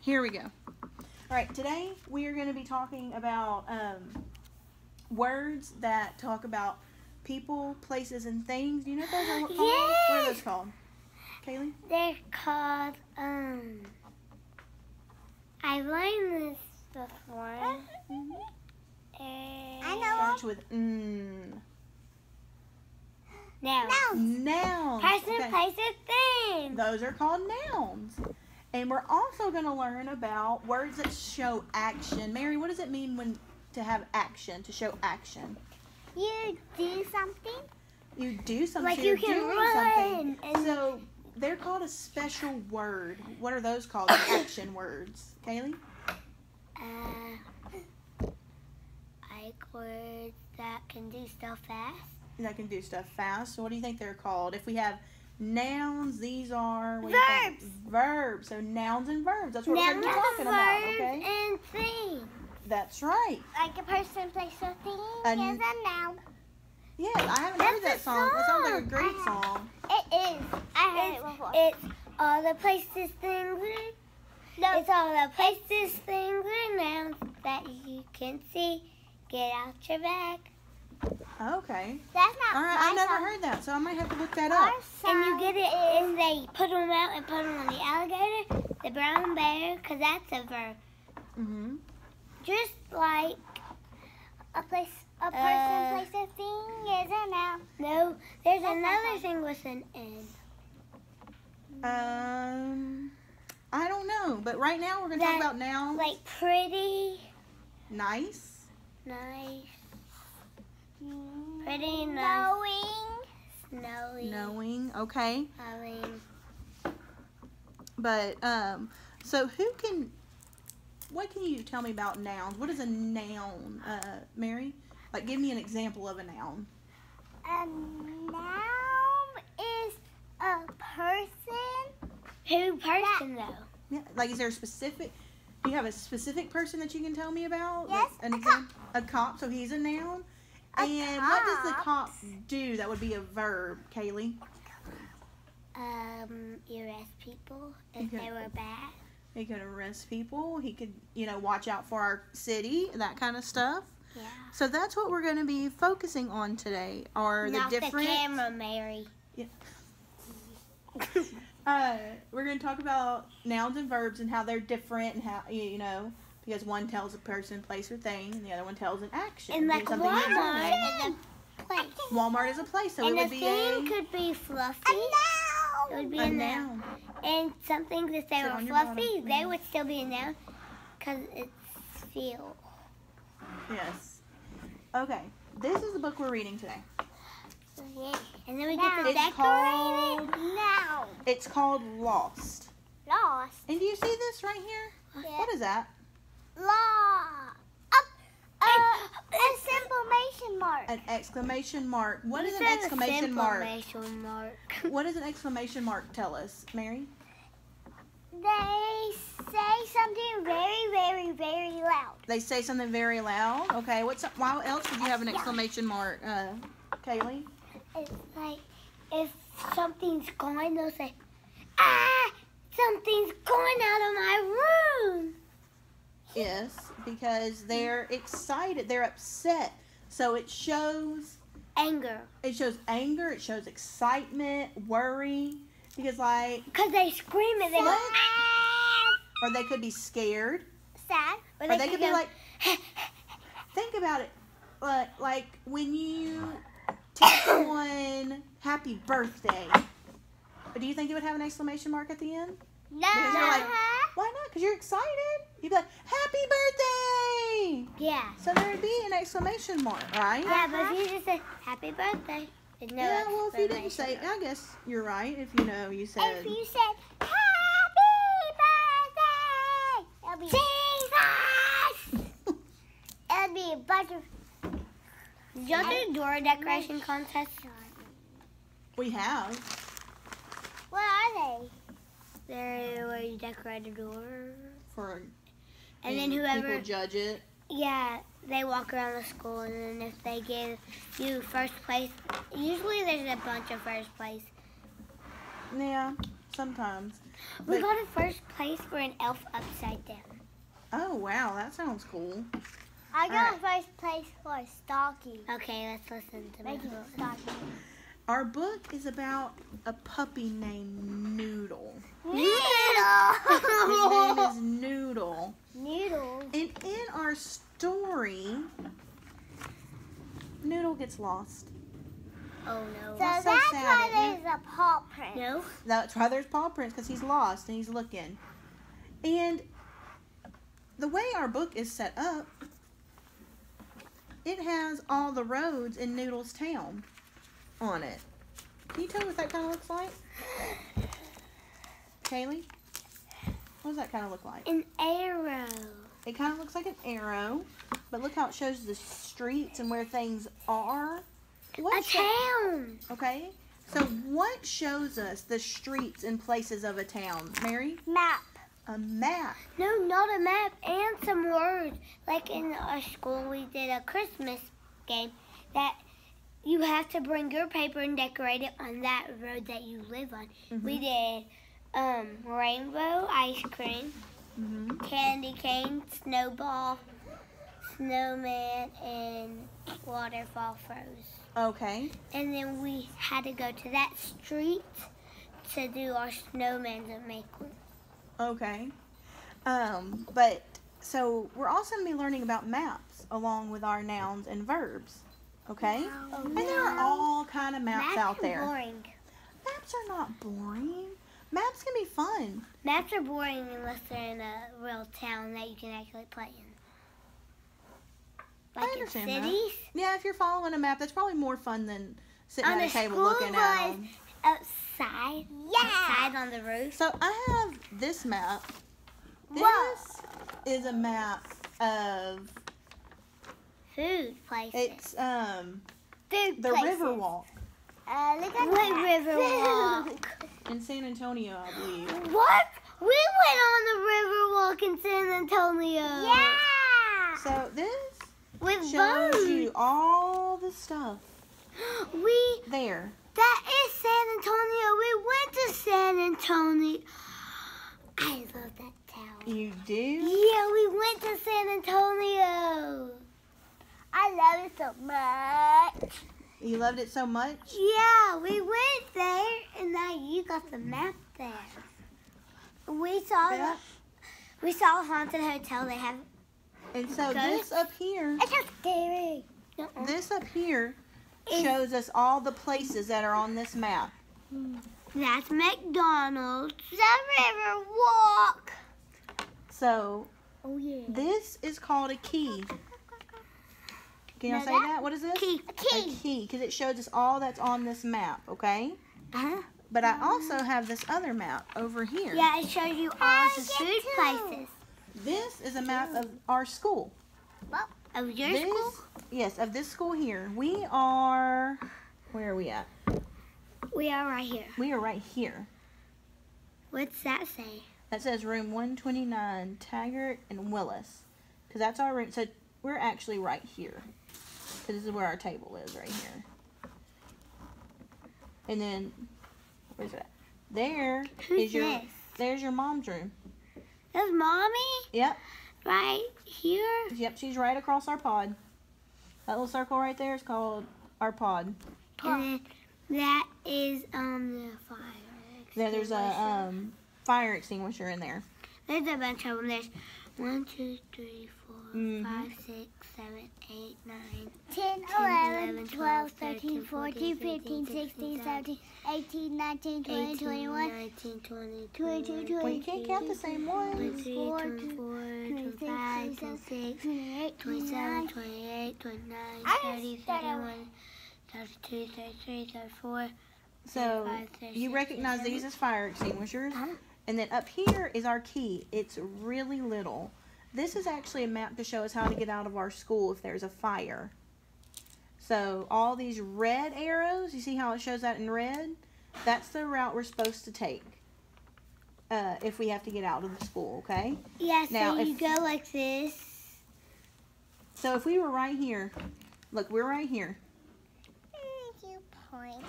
Here we go. All right, today we are going to be talking about words that talk about people, places, and things. Do you know what those are called? Yes. What are those called? Kaylee? They're called, I learned this before. I know. Starts with N. Nouns. Nouns. Person, Okay. place, and thing. Those are called nouns. And we're also going to learn about words that show action. Mary, what does it mean to have action, to show action? You do something. You do something. Like so you you're can doing run. something. So they're called a special word. What are those called? The action words. Kaylee? Like words that can do stuff fast. That can do stuff fast. So what do you think they're called? If we have nouns, these are what Verbs. Do you think? Verbs. So nouns and verbs. That's what Nouns, we're going to be talking about. verbs, Okay. and things. That's right. Like a person, place, or thing And- is a noun. Yeah, I haven't heard that That's a song. That sounds like a song. great I song. It is. I heard it before. It's all the places, things. No. It's all the places, things, and nouns that you can see. Get out your bag. Okay. That's not All right, I never heard that, so I might have to look that Our up. And you get it, and they put them out and put them on the alligator, the brown bear, because that's a verb. Mhm. Just like a place, a person, place, a thing is a noun. No, there's another thing with an N. I don't know, but right now we're going to talk about nouns. Like pretty, Nice. nice, pretty, nice. Snowy, Knowing. Okay. snowing. But so what can you tell me about nouns? What is a noun, Mary? Like, give me an example of a noun. A noun is a person. Who person though? Yeah. Like, is there a specific? Do you have a specific person that you can tell me about? Yes, Like, an a example. A cop. So he's a noun. A And what does the cop. cop do? That would be a verb, Kaylee. Arrest people if Okay. they were bad. He could arrest people. He could, watch out for our city, that kind of stuff. Yeah. So that's what we're going to be focusing on today. Are Not the different? the camera, Mary. We're going to talk about nouns and verbs and how they're different and how because one tells a person, place, or thing, and the other one tells an action. And like Something you're Walmart doing. is a place. Walmart is a place, so And it a would be thing could be fluffy. It would be a a noun. noun. And some things, if they Sit were on your fluffy, bottom. they would still be a noun because it's feel. Yes. Okay. This is the book we're reading today. And then we get to It's decorate called- it. Noun. It's called Lost. Lost. And do you see this right here? Yeah. What is that? Law. A exclamation mark. An exclamation mark. What is You an said a exclamation mark? exclamation mark. What does an exclamation mark tell us, Mary? They say something very, very, very loud. They say something very loud. Okay. Why else would you have an exclamation mark, Kaylee? It's like if something's going, they'll say, "Ah, something's going out of my room." Yes, because they're excited. They're upset. So it shows Anger. anger. It shows excitement, worry. Because Because they scream and they go, What? "Ah!" or they could be scared. Sad. Or they could be like, think about it. Like when you tell someone happy birthday. But do you think it would have an exclamation mark at the end? No. Because you're like, why not? Because you're excited. You'd be like, happy birthday! Yeah. So there would be an exclamation mark, right? Yeah, but if you just say happy birthday, there's no Yeah, well, if you didn't say, exclamation I guess you're right. If you said. mark. If you said happy birthday, it'll be Jesus. It'll be a bunch of. Did y'all do door decoration contest? We have. What are they? They're where you decorate a door. And then whoever, people judge it. yeah, they walk around the school, and then if they give you first place, usually there's a bunch of first place. Yeah, sometimes. We got a first place for an elf upside down. Oh, wow. That sounds cool. I got first place for a stocking. Okay, let's listen to me. Our book is about a puppy named Noodle. Noodle! His name is Noodle. Noodle. And in our story, Noodle gets lost. Oh no. So That's so that's sad, why isn't it? there's a paw print. No. That's why there's paw prints, because he's lost and he's looking. And the way our book is set up, it has all the roads in Noodle's town on it. Can you tell me what that kind of looks like? Kaylee? What does that kind of look like? An arrow. It kind of looks like an arrow, but look how it shows the streets and where things are. A town. Okay, so what shows us the streets and places of a town, Mary? Map. A map. No, not a map, and some words. Like in our school, we did a Christmas game that you have to bring your paper and decorate it on that road that you live on. Mm-hmm. We did rainbow ice cream, Mm-hmm. candy cane, snowball, snowman, and waterfall froze. Okay. And then we had to go to that street to do our snowman and make one. Okay. But so we're also going to be learning about maps along with our nouns and verbs. Okay? Wow. And there are all kind of maps out there. Boring. Maps are not boring. Maps can be fun. Maps are boring unless they're in a real town that you can actually play in. I Like in understand that. cities. Yeah, if you're following a map, that's probably more fun than sitting On at a the table school looking at bus. them. Outside. Yeah. Outside on the roof. So I have this map. This is a map of Food places. it's Food the places. Riverwalk Look at what Riverwalk? in San Antonio, I believe. What? We went on the Riverwalk in San Antonio. Yeah. So this With shows boats. you all the stuff there. That is San Antonio. We went to San Antonio. I love that town. You do? Yeah, we went to San Antonio. I love it so much. You loved it so much? Yeah, we went there, and now you got the map there. We saw Yeah. a haunted hotel. They have. And so Ghosts? this up here, It's not scary. this up here shows us all the places that are on this map. That's McDonald's. The Riverwalk. So Oh yeah. this is called a key. Can y'all Now say that- that? What is this? Key. A A key. key, because it shows us all that's on this map, okay? Uh-huh. But I also have this other map over here. Yeah, it shows you all the food places. This is a map of our school. Of your This, school? yes, of this school here. We are, where are we at? We are right here. We are right here. What's that say? That says room 129, Taggart and Willis. Because that's our room. So we're actually right here. Because this is where our table is, right here. And then, where's that? There Who's is your, this? there's your mom's room. That's Mommy? Yep. Right here? Yep, she's right across our pod. That little circle right there is called our pod. And then that is the fire. There's a fire extinguisher in there. There's a bunch of them. There's 1, 2, 3, 4, Mhm. 5, 6, 7, 8, 9, 10, 11, 12, 13, 14, 15, 16, 17, 18, 19, 20, 21, 19, 20, 22, Well, you can't count the same ones. 23, 24, 25, 26, 28, 27, 29. 28, 29, I 30, just started 31, 32, 33, 34. So 35, 36, you recognize 37. these as fire extinguishers. Uh-huh. And then up here is our key. It's really little. This is actually a map to show us how to get out of our school if there's a fire. So all these red arrows, you see how it shows that in red? That's the route we're supposed to take if we have to get out of the school, okay? Yeah, so Now, you if- go like this. So if we were right here, look, we're right here. You point.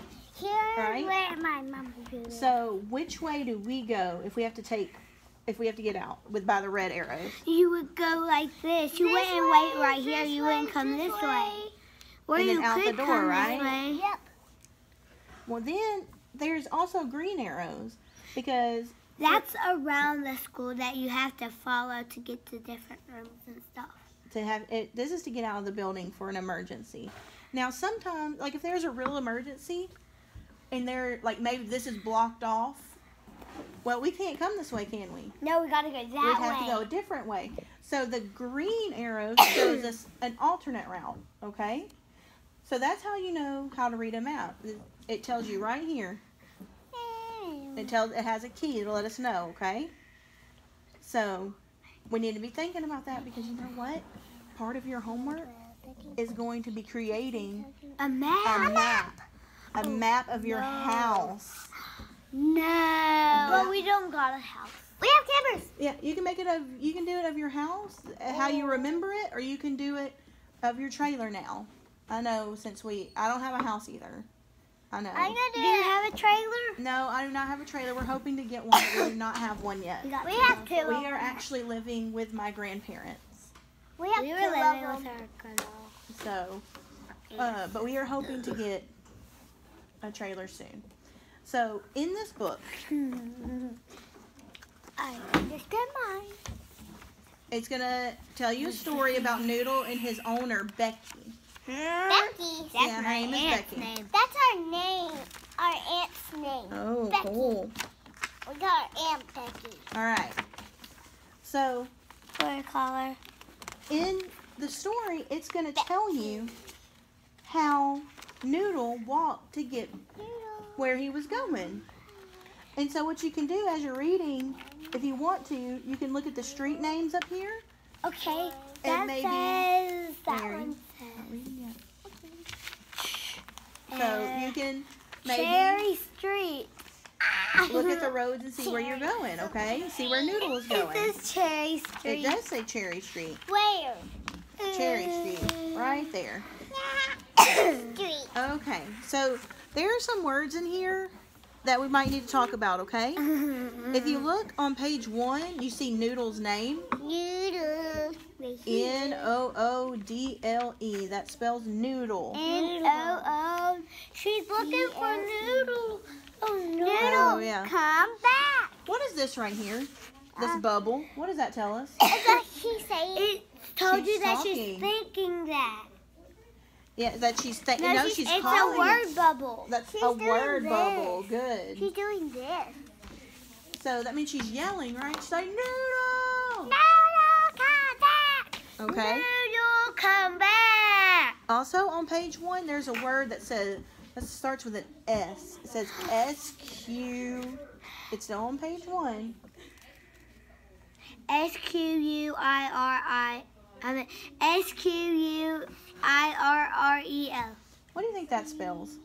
Here's Right. where my mom drew. So which way do we go if we have to get out by the red arrows? You would go like this. You wouldn't wait right here. You wouldn't come this way. Or And then you out the could door, come right? this way. Yep. Well, then there's also green arrows because That's around the school that you have to follow to get to different rooms and stuff. this is to get out of the building for an emergency. Now, sometimes, like if there's a real emergency and maybe this is blocked off, well, we can't come this way, can we? No, we gotta go that way. We'd have to go a different way. So the green arrow shows us an alternate route, okay? So that's how you know how to read a map. It tells you right here. It has a key to let us know, okay? So we need to be thinking about that because you know what? Part of your homework is going to be creating A map. a map of your house. No. But we don't got a house. We have cameras. Yeah, you can do it of your house, how you remember it, or you can do it of your trailer now. I know I don't have a house either. I know. I'm gonna Do you have a trailer? No, I do not have a trailer. We're hoping to get one, but we do not have one yet. We have two. We are actually living with my grandparents. We have We two were living of with them. our grandma. So, but we are hoping to get a trailer soon. So, in this book, I understand mine. it's going to tell you a story about Noodle and his owner, Becky. Becky. Yeah, her name is Becky. That's our name. Our aunt's name. Oh, Becky. cool. We got our Aunt Becky. All right. So, What do call her? in the story, it's going to tell you how Noodle walked to get where he was going. And so what you can do as you're reading, if you want to, you can look at the street names up here. Okay. And That maybe says that Mary. one says. So you can maybe Cherry Street. look at the roads and see where you're going, okay? See where Noodle is going. It says Cherry It Street. does say Cherry Street. Where? Cherry Street, right there. Street. Okay, so there are some words in here that we might need to talk about, okay? If you look on page 1, you see Noodle's name. Noodle. Noodle. That spells noodle. N-O-O. She's looking for Noodle. Oh, Noodle. Oh, yeah. Come back. What is this right here? This bubble. What does that tell us? Is that she saying? It told She's you that talking. she's thinking that. Yeah, that she's thinking. No, No, she's it's calling. a word bubble. That's She's a doing word this. bubble. Good. She's doing this. So that means she's yelling, right? She's like, Noodle! Noodle, come back. Okay. Noodle, come back. Also on page 1, there's a word that starts with an S. It says S-Q. It's still on page 1. S-Q-U-I-R-R-E-L. What do you think that spells?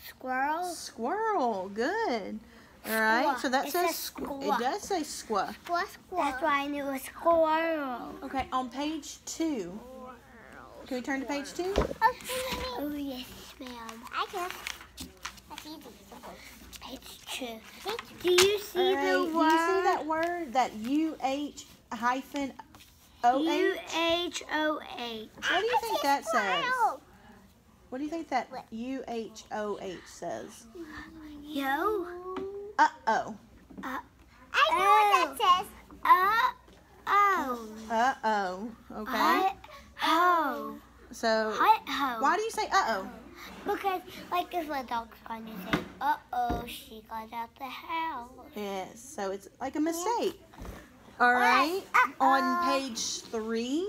Squirrel. Squirrel. Good. All right. Squaw. So that It says says squaw. squaw. It does say squaw. That's why I knew it was squirrel. Okay. On page 2. Can we turn to page 2? Oh, yes, ma'am. I can. That's easy. Page 2. Do you see All the right, word? do you see that word? That U-H-O-H? U-H-O-H. What do you think that says? What do you think that U-H-O-H says? Yo. Uh-oh. I know what that says. Uh-oh. Uh-oh. Okay. Ho. So, Ho. why do you say uh-oh? Because, like, if a dog's going to say, uh-oh, she got out the house. Yes, so it's like a mistake. All right. On page 3,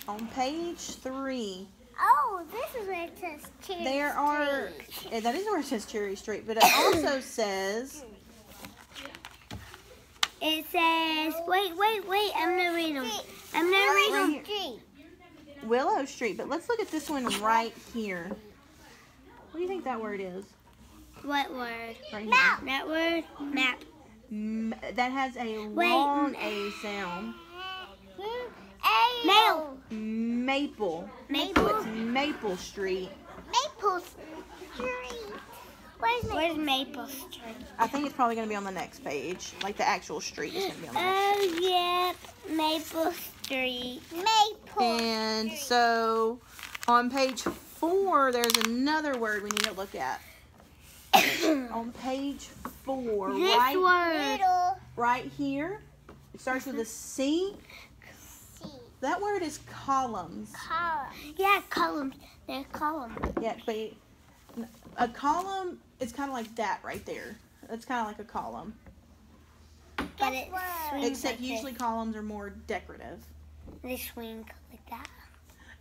on page 3, Oh, this is where it says Cherry there are, Street. that is where it says Cherry Street, but it also says, It says, wait, I'm going to read them. I'm going to read them. Street. Willow Street, but let's look at this one right here. What do you think that word is? What word? Right here. That word? Map. That has a Wait, long A sound. Map. Maple. Maple? So it's Maple Street. Maple Street. Where's Maple Street? I think it's probably going to be on the next page. Like the actual street is going to be on the next page. Oh, yeah. Maple Street. Maple. And so on page 4, there's another word we need to look at. On page 4, This word. Noodle. right here, it starts with a C. C. That word is columns. Column. Yeah, columns. They're columns. Yeah, but a column is kind of like that right there. That's kind of like a column. But it word. swings Except like usually columns are more decorative. this. They swing like that.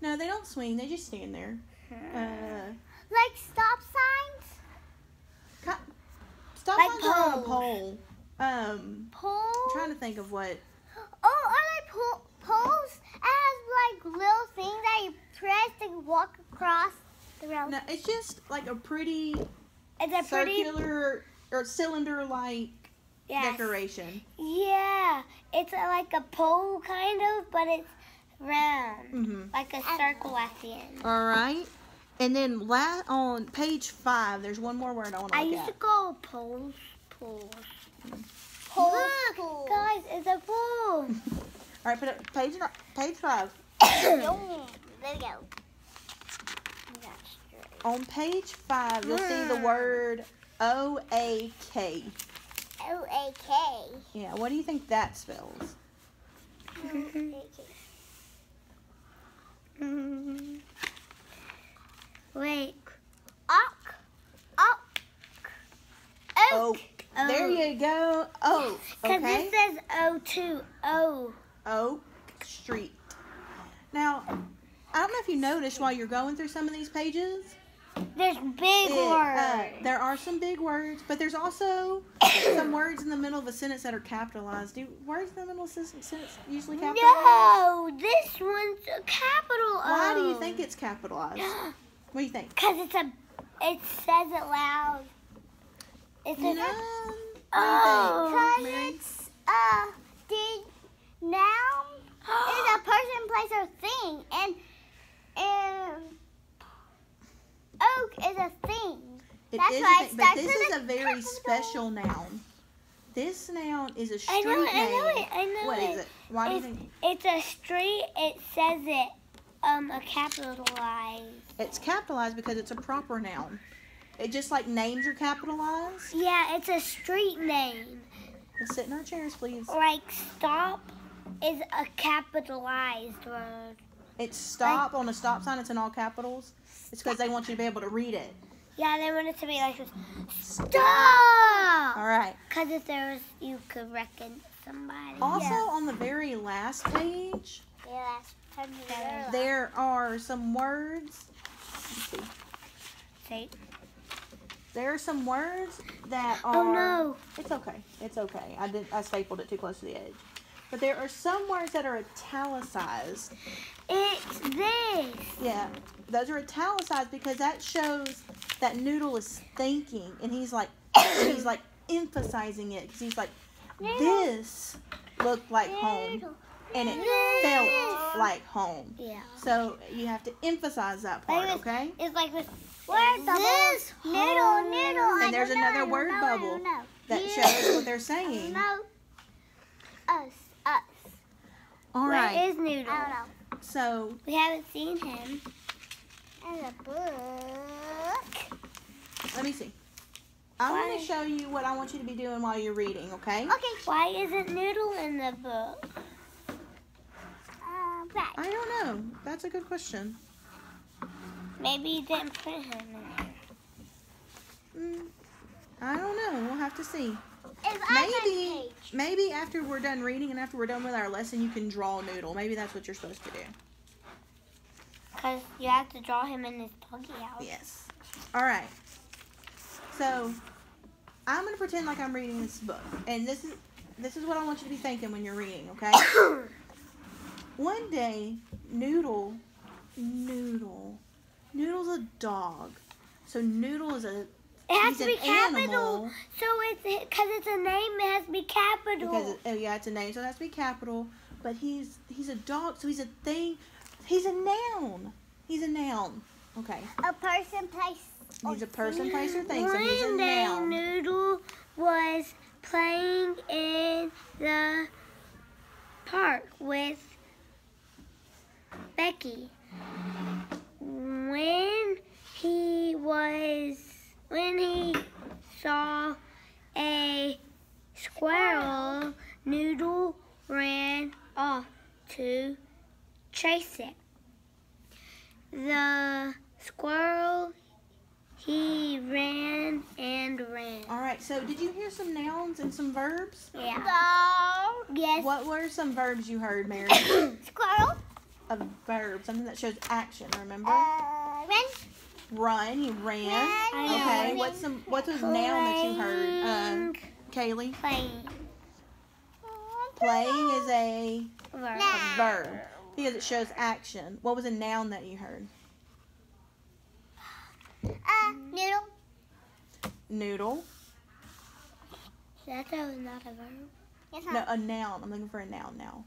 No, they don't swing. They just stand there. Like stop signs. Stop Like signs are on a poles. pole. I'm Poles. trying to think of what. Oh, are like poles? It has like little things that you press to walk across the road. No, it's just like a pretty It's a pretty. circular or cylinder-like Yes. decoration. Yeah, it's like a pole kind of, but it's round, Mm-hmm. like a circle at the end. All right. And then on page 5, there's one more word I want to I look used to at. call poles. Poles. Look, guys, it's a pole. All right, put it page 5. There we go. On page 5, you'll see the word O-A-K. O-A-K. Yeah, what do you think that spells? Wait. Oak. Oak. Oak. There you go. Oak. Because Okay. this says O2. O. Oak Street. Now, I don't know if you noticed while you're going through some of these pages, There's big words. there are some big words, but there's also some words in the middle of a sentence that are capitalized. Do words in the middle of a sentence usually capitalized? No, this one's a capital O. Why do you think it's capitalized? What do you think? Because it says it loud. It's No. a, What Because do you think, Mary? it's the noun is a person, place, or thing, and oak is a thing. It That's is why a it thing, but starts this with is a a very capital. special noun. This noun is a street I know it, I name. know it, I know What it. is it? Why do you think It's a street. It says it a capitalized. it's capitalized? Because it's a proper noun. It just like names are capitalized. Yeah, it's a street name. Let's sit in our chairs, please. Like stop is a capitalized word. It's stop on a stop sign. It's in all capitals. It's because they want you to be able to read it. Yeah, they want it to be like this. Stop! All right. Because if there was, you could reckon somebody. Also, on the very last page, Yeah, that's from there are some words. Let's see. Say, There are some words that are. oh no. It's okay. It's okay. I stapled it too close to the edge. But there are some words that are italicized. It's this. Yeah, those are italicized because that shows that Noodle is thinking, and he's like emphasizing it because he's like, this looked like home, and it felt like home. Yeah. So you have to emphasize that part, Like this. okay? It's like this. Word This Noodle, noodle. And there's another word bubble that shows what they're saying. No. Us. All Where right. is Noodle? I don't know. So We haven't seen him. In a book. let me see. I'm Why? going to show you what I want you to be doing while you're reading, okay? Okay. Why isn't Noodle in the book? Right. I don't know. That's a good question. Maybe you didn't put him in there. I don't know. We'll have to see. It's on my Maybe, page. maybe after we're done reading and after we're done with our lesson, you can draw Noodle. Maybe that's what you're supposed to do. Because you have to draw him in his doggy house. Yes. All right. So, I'm going to pretend like I'm reading this book. And this is what I want you to be thinking when you're reading, okay? One day, Noodle's a dog. So Noodle is It has he's to be an capital. animal. So it's because it's a name, it has to be capital. Because it's a name, so it has to be capital. But he's a dog, so he's a thing. He's a noun. He's a noun. Okay. A person, place. He's a person, place, or thing. So he's a One day, noun. Noodle was playing in the park with Becky. When he saw a squirrel, Noodle ran off to chase it. The squirrel, he ran and ran. All right. So did you hear some nouns and some verbs? Yeah. No. Yes. What were some verbs you heard, Mary? Squirrel. A verb, something that shows action. Remember? Run. Run. He ran. I Okay. know. What's a noun that you heard? Kaylee. Playing. Playing is a Verb. verb because it shows action. What was a noun that you heard? Noodle. Noodle. That was not a verb. Yes, No, a noun. I'm looking for a noun now.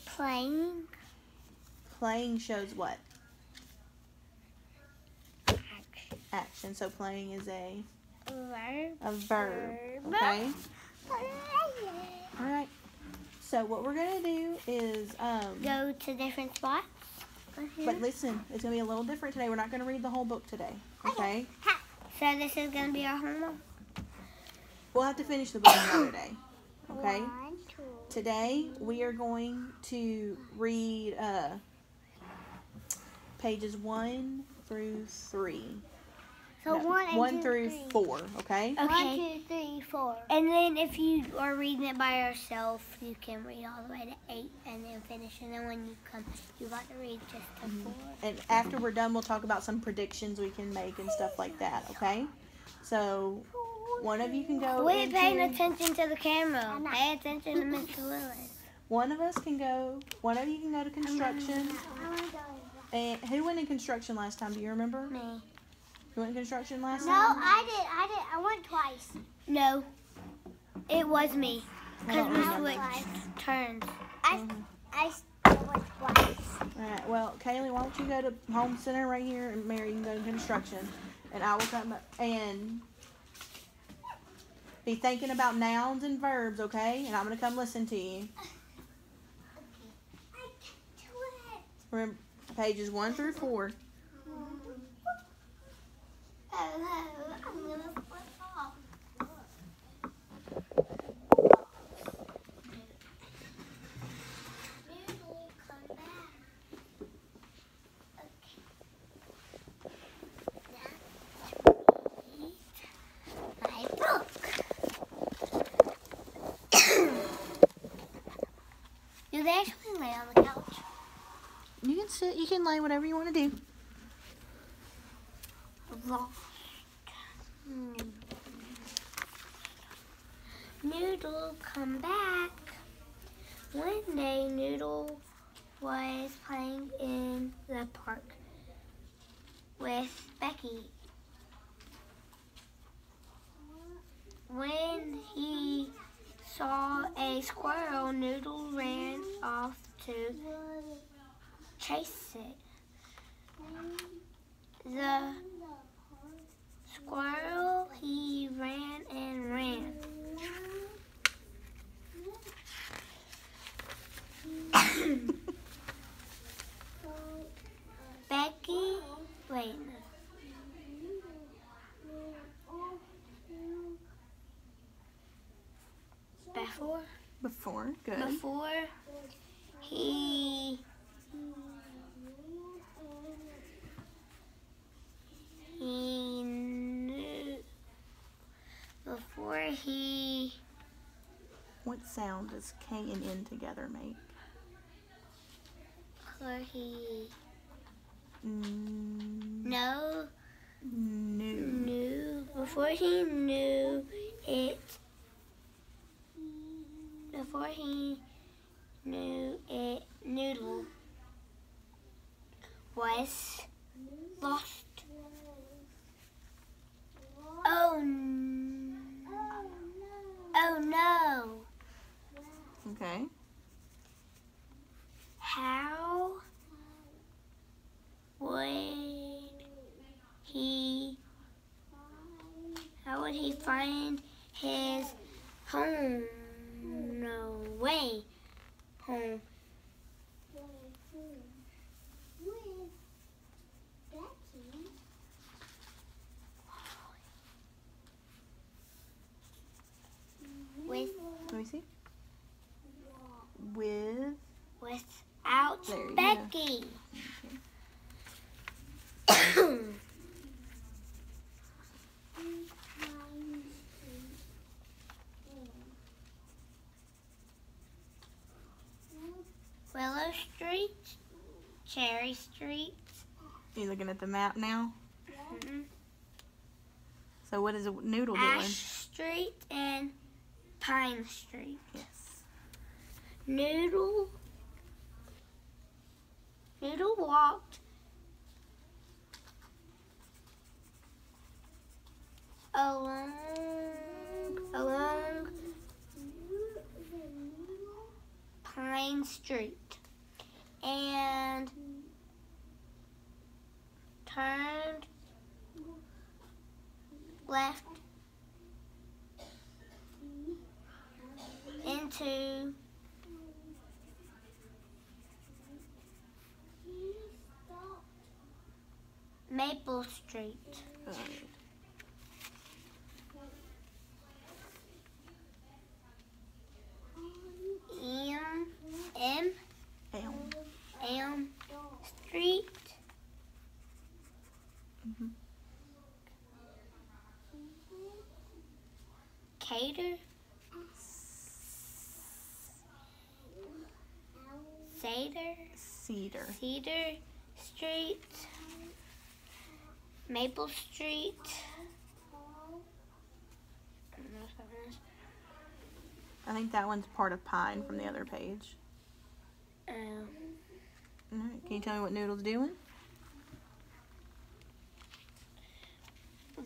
Playing. Playing shows what? Action. So playing is a Verb. verb. Okay. All right. So what we're gonna do is Go to different spots. but listen, it's gonna be a little different today. We're not gonna read the whole book today. Okay. So this is gonna be our homework. We'll have to finish the book another day. Okay. 1, 2. Today we are going to read pages 1 through 3. So No, 1 and 1 2, through 3. 4. Okay. Okay. 1, 2, 3, 4. And then if you are reading it by yourself, you can read all the way to 8 and then finish. And then when you come, you got to read just to 4. And after we're done, we'll talk about some predictions we can make and stuff like that. Okay. So one of you can go. Quit paying into- attention to the camera. I'm not. Pay attention to Mr. Lewis. One of us can go. One of you can go to construction. I want to go. And who went in construction last time? Do you remember? Me. Who went in construction last No, time? I did. I went twice. No. It was me. I Because don't we remember. switched turns. I still went twice. All right. Well, Kaylee, why don't you go to home center right here, and Mary, you can go to construction, and I will come up and be thinking about nouns and verbs, okay? And I'm gonna come listen to you. I can't do it. Remember pages 1 through 4. I'm gonna split off. Noodle, come back. Okay. Now, read my book. Do they actually lay on the couch? You can sit. You can lay whatever you want to do. Noodle, come back. One day, Noodle was playing in the park with Becky. When he saw a squirrel, Noodle ran off to chase it. The squirrel, he ran and ran. Becky, wait. Before, good. Before he knew, before he What sound does K and N together make? before he New. knew, before he knew it, before he knew it, Noodle was lost. Oh no. Okay. How would he find his home? No way. Home. With Let me see. With without There you go. Becky. Willow Street, Cherry Street. You looking at the map now? Mhm. So what is a Noodle doing? Ash Street and Pine Street. Yes. Noodle walked along Pine Street and turned left into Maple Street. Good. Elm Street. Mhm. Cater. Cedar Street. Maple Street. I don't know if that one is. I think that one's part of Pine from the other page. All right. Can you tell me what Noodle's doing?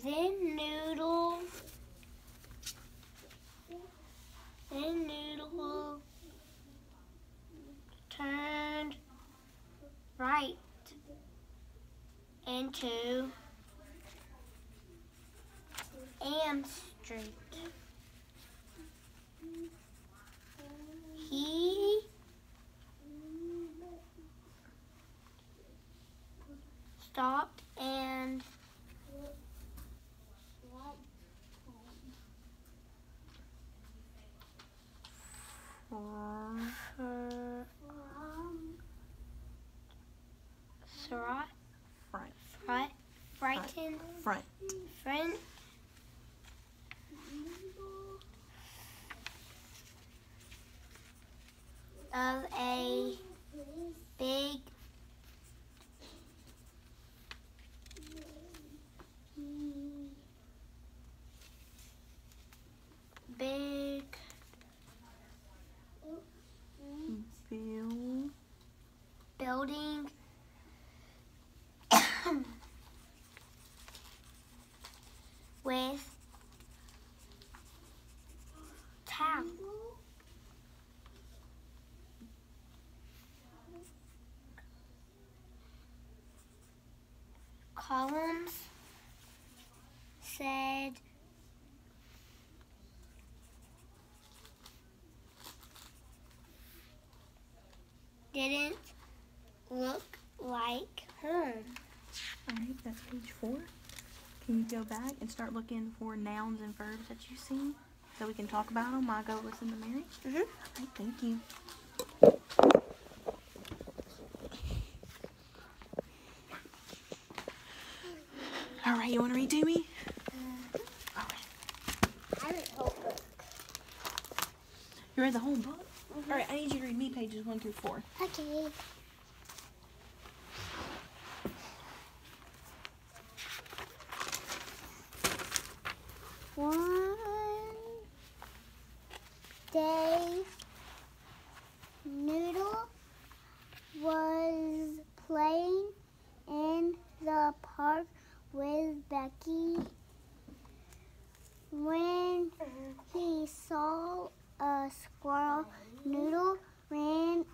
Then Noodle turned right into Am Street. He stopped and Front. front of a big building with towel. Columns said didn't look like home. Alright, that's page 4. Can you go back and start looking for nouns and verbs that you've seen so we can talk about them while I go listen to Mary? Mm-hmm. Alright, thank you. Alright, you want to read to me? Alright. I read the whole book. You read the whole book? Alright, I need you to read me pages 1 through 4. Okay. One day, Noodle was playing in the park with Becky when he saw a squirrel. Noodle ran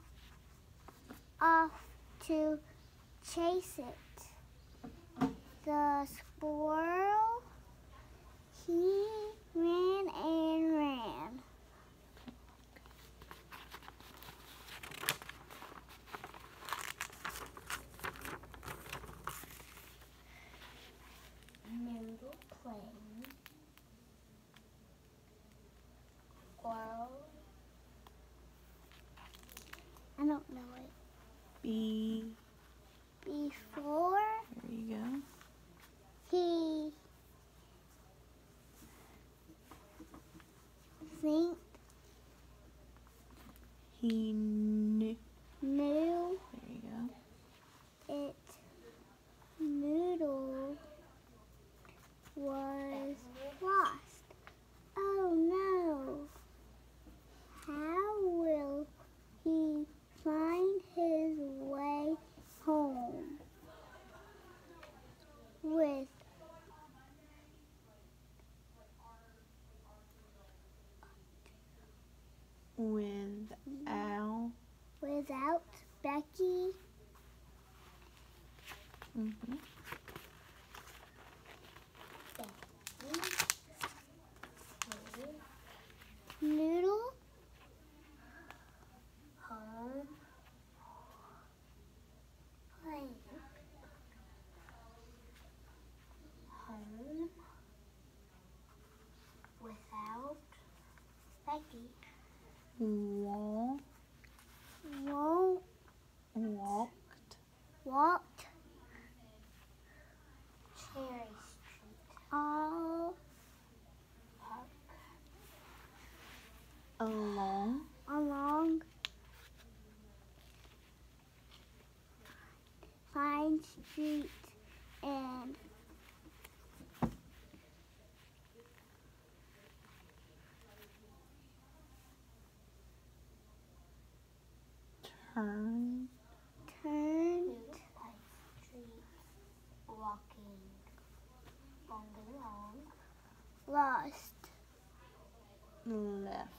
plane. Squirrel. I don't know it. Before There you go. he think He knew. knew There you go. it noodle was lost. Oh no! How will he find his way home without Becky? Mhm. Noodle home plane. Home without Becky. Walked. Walked Cherry Street. All along Pine Street and Turned. Pine Street, walking along. Lost. Left.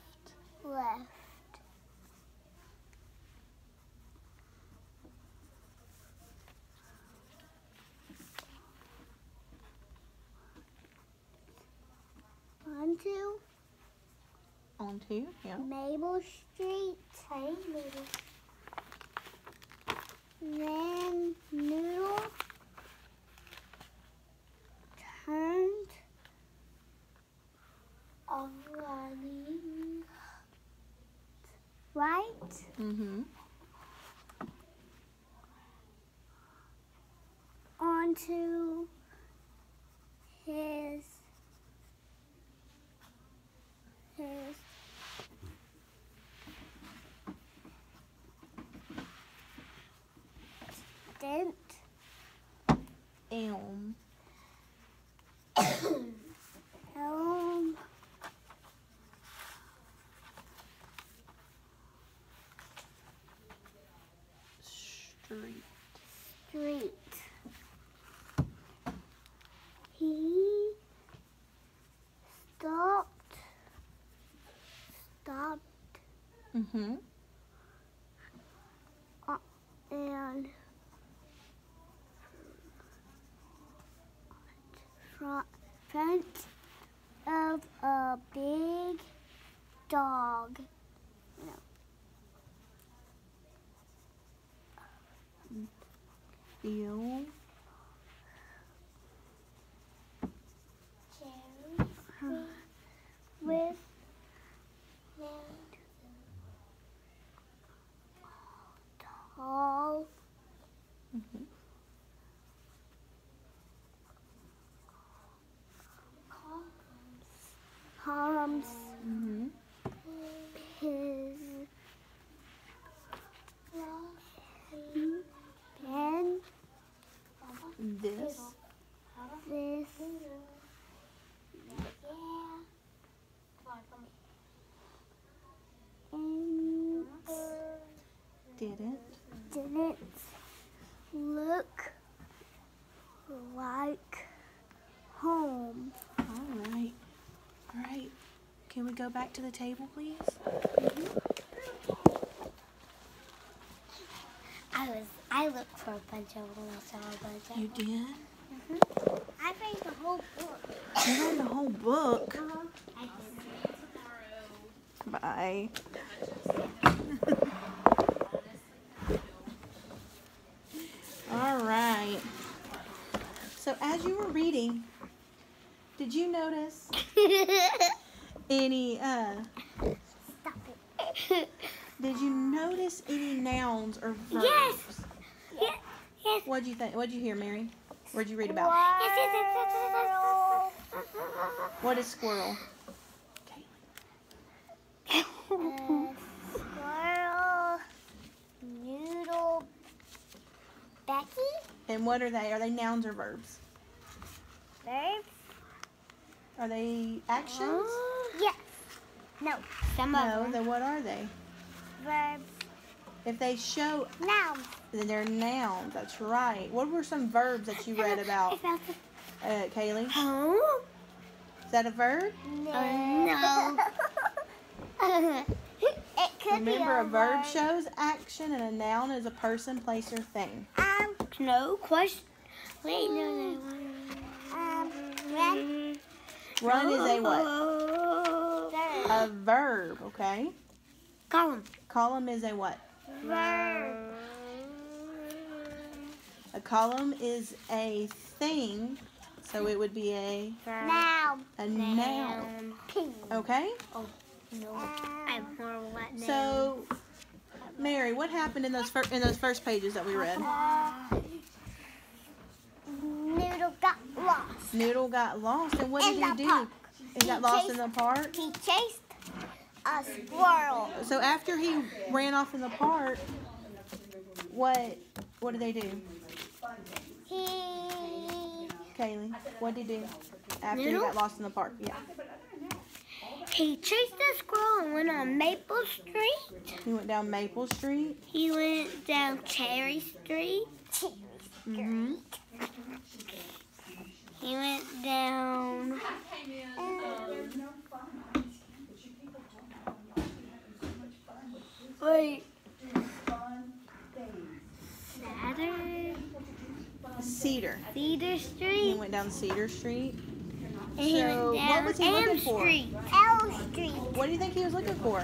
Onto. Yeah. Maple Street. Hey, Noodle. Then Noodle turned running right Mhm. onto his dent Elm. Elm Street. He stopped Mhm. and front of a big dog. Bill. With tall Mhm. columns. Mhm. His pen. This. Didn't. Look like home. All right. All right. Can we go back to the table, please? I looked for a bunch of them. I saw a bunch of You them. did? I read the whole book. You read the whole book. I did. Bye. All right. So as you were reading, did you notice any, Stop it. did you notice any nouns or verbs? Yes. Yes. What'd you think? What'd you hear, Mary? What'd you read about? What is squirrel? Squirrel, noodle, Becky, And what are they? Are they nouns or verbs? verbs. Are they actions? Yes. No. Some No, of them. then what are they? Verbs. If they show, Nouns. then they're nouns. That's right. What were some verbs that you read about, Kaylee? Oh. Is that a verb? No. It could Remember, be a verb shows action, and a noun is a person, place, or thing. No question. Wait, no. Red. Run is a what? Verb. A verb, okay? Column. Column is a what? Verb. A column is a thing, so it would be a Noun. noun, okay? No. I'm horrible at names. So, Mary, what happened in those first pages that we read? Noodle got lost. Noodle got lost, and what In did the he do? park. He got lost in the park. He chased a squirrel. So after he ran off in the park, what did they do? He Kaylee, what did he do after he Noodle? got lost in the park? Yeah. He chased the squirrel and went on Maple Street. He went down Maple Street. He went down Cherry Street. Mm-hmm. He went down. Wait. Cedar. Cedar He Street. went down Cedar Street. And he So, went what down was he looking Elm for? Street. L Street. What do you think he was looking for?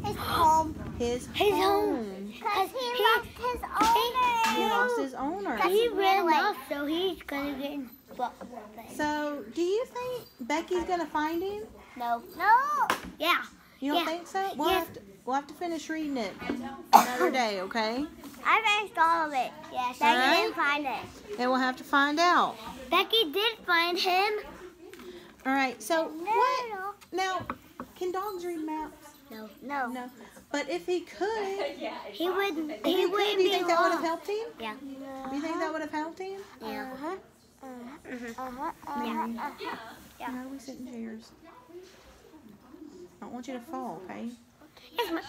His home. His His home. home. Because he lost his owner. He lost his owner. He ran away. off, so he's gonna get in. So, do you think Becky's gonna find him? No. No. Yeah. You don't Yeah. think so? We'll, Yes. we'll have to finish reading it another day, okay? I finished all of it. Yes. I Alright. didn't find it. And we'll have to find out. Becky did find him. All right. So what? No. Now, can dogs read maps? No. No. No. But if he could, He wouldn't. if He he could, wouldn't do you be think that would have lost. helped him? Yeah. Do you think that would have helped him? Yeah. How do we sit in chairs? I don't want you to fall, okay? Yes,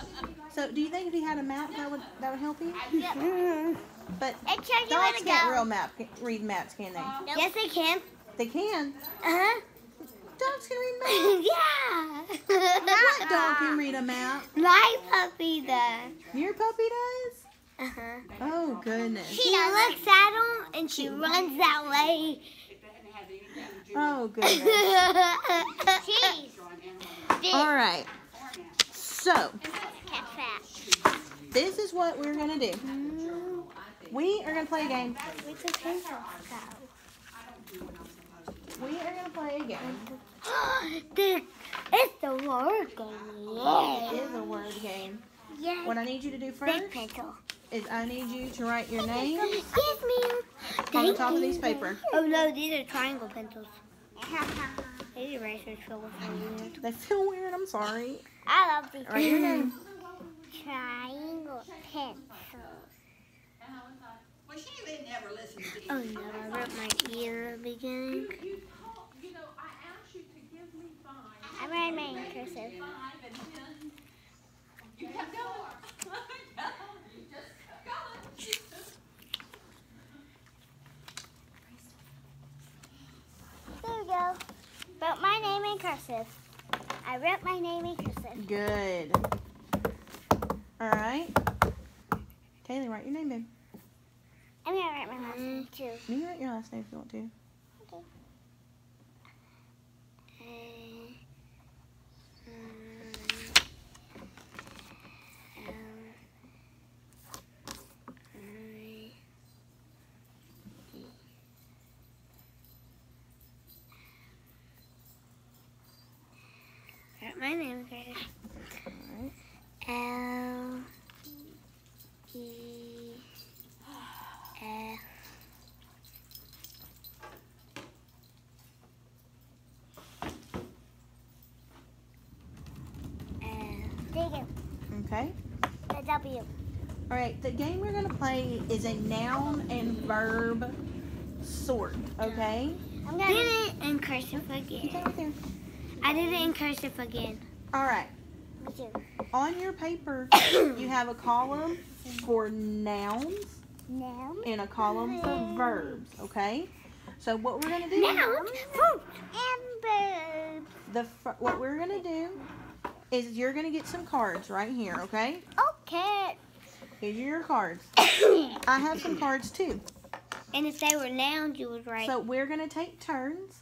So, do you think if he had a map that would help him? But It shows you where dogs to can't go. read maps, can they? Yes, they can. They can. Uh Dogs can read huh. maps. Yeah. What dog can read a map? My puppy does. Your puppy does? Uh huh. Oh goodness. She looks at him and she runs that way. Oh goodness. Cheese. All right. So, Cat fat. this is what we're going to do. We are going to play a game. We are going to play a game. It's the word game. It is a word game. Yeah. What I need you to do Big first pencil. is I need you to write your name Yes, ma'am. on the top of these paper. Oh no, these are triangle pencils. These erasers feel weird. They feel weird. I'm sorry. I love these. Write your name. Triangle pencils. Well, Sheila never listened to you. Oh no, I ripped my ear at the beginning. You know, I asked you to give me 5. I'm writing mine in cursive. 5 and 10. You kept going. You just kept going. There we go. Wrote my name in cursive. I wrote my name in cursive. Good. All right. Kaylee, write your name in. I'm gonna write my last name too. You can write your last name if you want to. write my name in cursive. Alright. L E F Dig it. Okay. The W. Alright, the game we're going to play is a noun and verb sort, okay? I'm did gonna. it in cursive Okay, again. right there. I did it in cursive again. Alright, Me too. on your paper, you have a column for nouns Now. and a column for verbs, okay? So what we're going to do, Nouns, fruit. And birds. what we're going to do is you're going to get some cards right here, okay? Okay. Here's your cards. I have some cards too. And if they were nouns, you would write. So we're going to take turns.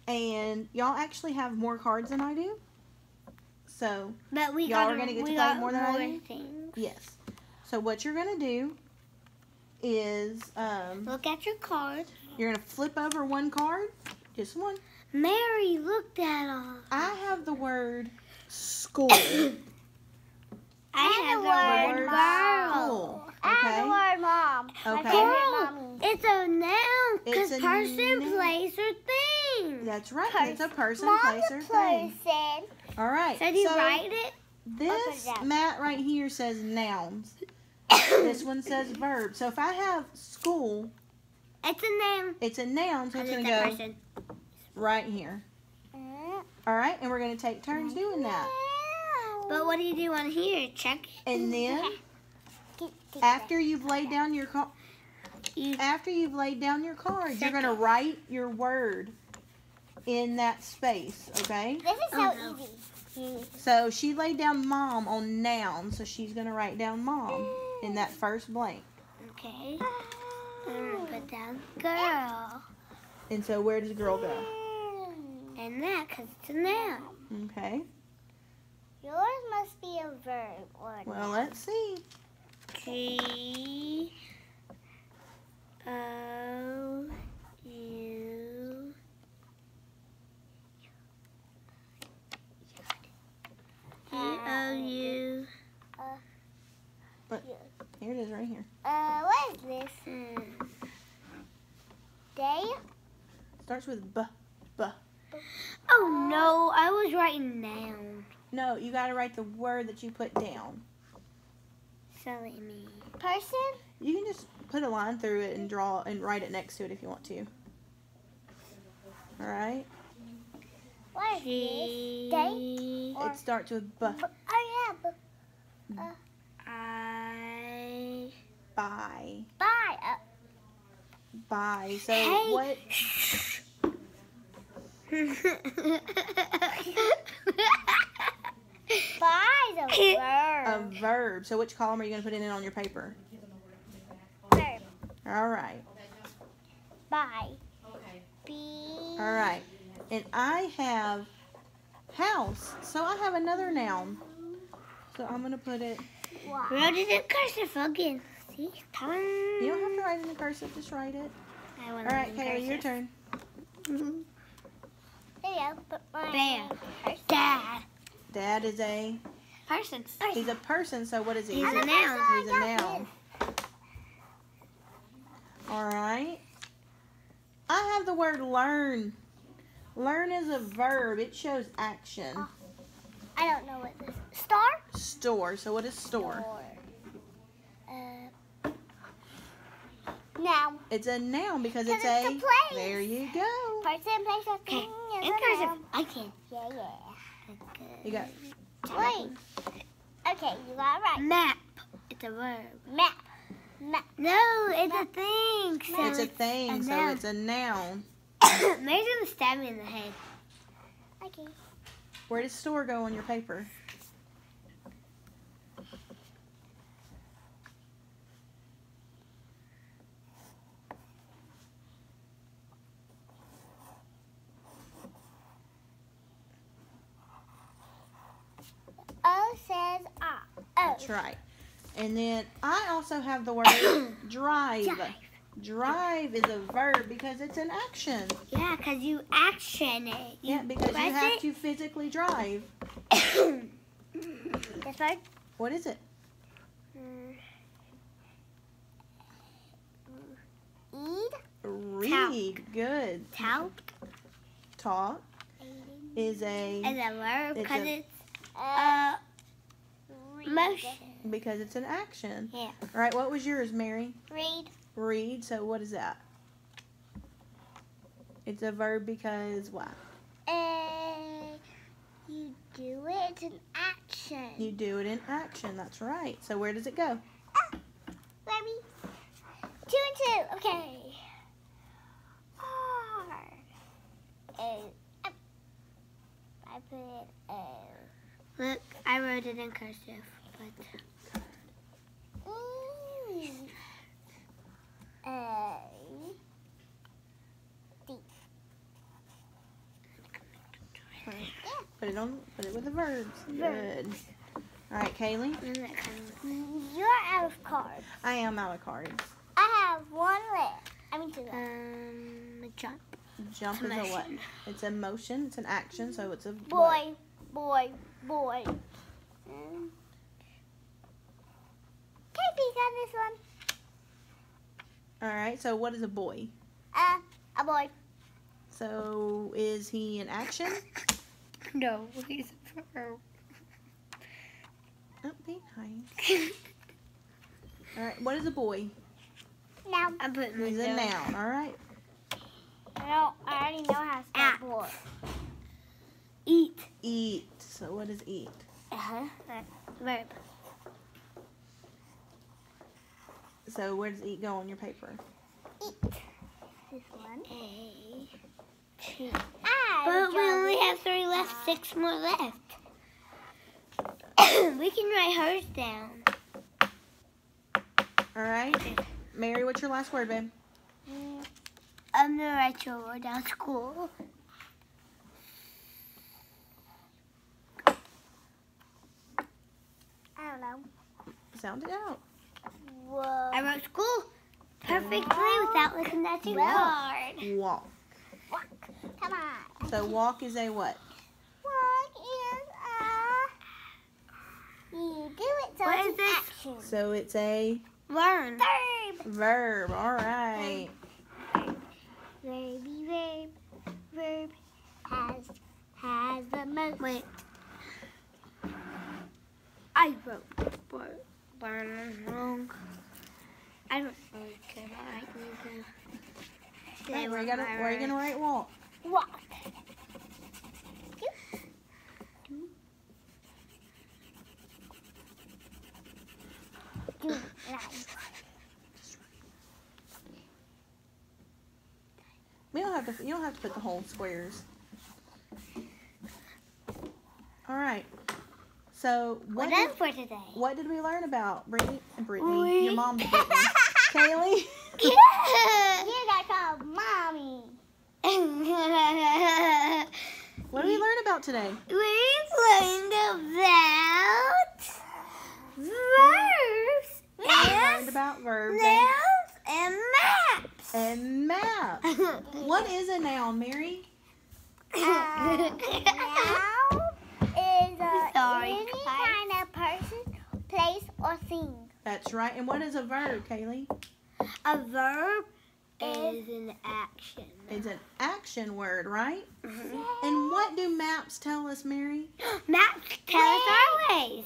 And y'all actually have more cards than I do. So, But we y'all got are gonna get to we play got more than I do? things. yes. So what you're going to do is Look at your card. you're going to flip over one card. Just one. Mary, look that up. I have the word school. I have the the word word girl. School. I have Okay? the word mom. My Okay. favorite Girl, mommy. it's a noun because It's a person, noun. place, or thing. That's right. It's a person, Mom's place, a or thing. person. All right. So do you write it? This down. mat right here says nouns. This one says verb. So if I have school, It's a noun. it's a noun, so I it's did going to that go person. right here. All right, and we're going to take turns doing that. But what do you do on here? Check it. And then Get after you've laid down your cards, You you're going to write your word in that space, okay? This is so Oh, no. easy. So she laid down mom on noun, so she's going to write down mom in that first blank. Okay. I'm gonna put down girl. And so where does girl go? And that, because it's a noun. Okay. Yours must be a verb or a Well, let's see. G O U G O U. Here it is right here. What is this? Day? Starts with b. Oh no, I was writing noun. No, you got to write the word that you put down. Silly me. Person? You can just put a line through it and draw and write it next to it if you want to. All right. What is G. this? Day? Or- It starts with b. Oh yeah. I. Bye. Bye. Bye. So Hey. what? Bye is a A verb. verb. So which column are you going to put it in on your paper? Verb. All right. Bye. Okay. B. All right. And I have house. So I have another noun. So I'm going to put it. Y. Wrote it in cursive again. See? Come on. You don't have to write it in cursive. Just write it. I want All right, it in Kayla, your cursive. turn. There you go. Put my Bam. Dad. Dad is a. Person. He's a person. So what is he? He's a noun. He's a noun. All right. I have the word learn. Learn is a verb. It shows action. I don't know what this is. Star? Store. So what is store? Now. It's a noun because Because it's it's a. a place. There you go. Person, place, or Okay. thing. is In a cursive. noun. I can. Yeah, yeah. You got. Wait. Okay, you got it right. Map. It's a verb. Map. Map. No, it's a thing. So It's a thing. So noun. it's a noun. Mary's gonna stab me in the head. Okay. Where does store go on your paper? O says ah. O. That's right. And then I also have the word drive. Drive is a verb because it's an action. Yeah, because you action it. Yeah, because you press have it. to physically drive. This word? What is it? Eat. Read. Good. Talk Talk is a is a verb It's because a- it's Read. motion. because it's an action. Yeah. All right, what was yours, Mary? Read. Read. So what is that? It's a verb because what? You do it. It's an action. You do it in action. That's right. So where does it go? Baby. 2 and 2. Okay. R. A. I put it A. Look, I wrote it in cursive. But A. D. Put it with the verbs. Good. All right, Kaylee. isn't that kind of You're out of cards. I am out of cards. I have one left. I mean 2 left. jump? Jump is a what? Motion. It's a motion. It's an action. So it's a what? Boy. Katie got this one. All right. So what is a boy? A boy. So is he an action? No, he's a verb. Oh, be nice. All right. What is a boy? Now, I put He's a noun. All right. I already know how to Ah. spell boy. Eat. Eat. So what is eat? Verb. So where does eat go on your paper? Eat. This one. A. But But we only have 3 left, 6 more left. We can write hers down. All right. Mary, what's your last word, babe? I'm gonna write your word down. School. I don't know. Sound it out. Whoa. I wrote school perfectly without looking at your Wow. card. Walk. Come on. So walk is a what? What is you do it so What it's is an this? action. So it's a Learn. Verb. verb. All right. Verb has the most. Wait. I wrote learn wrong. I don't really care about writing either. Where are you gonna write walk? Walk. Do it right. You don't have to put the whole squares. All right. So We're done for today. what did we learn about Brittany? We- Your mom's Brittany. Kaylee. You got called mommy. What did we learn about today? We learned about verbs We learned and about verbs nouns and maps. and maps. What is a noun, Mary? Now is Sorry, any guys. kind of person, place, or thing. That's right. And what is a verb, Kaylee? A verb is an action. It's an action word, right? Mhm. And what do maps tell us, Mary? Maps tell us our ways.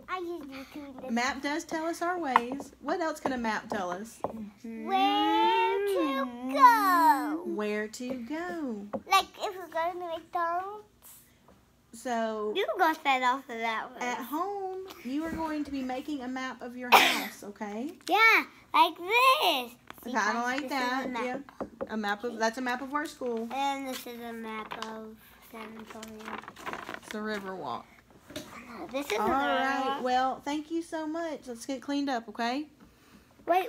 I usually do this. Map does tell us our ways. What else can a map tell us? Where to go? Where to go. Like if we're going to McDonald's. So You can go set off of that one. at home, you are going to be making a map of your house, okay? Yeah, like this. See, Kind of guys, like this that. Is a map. Yeah. That's a map of our school. And this is a map of San Antonio. It's the Riverwalk. This is All a right. Well, thank you so much. Let's get cleaned up, okay? Wait.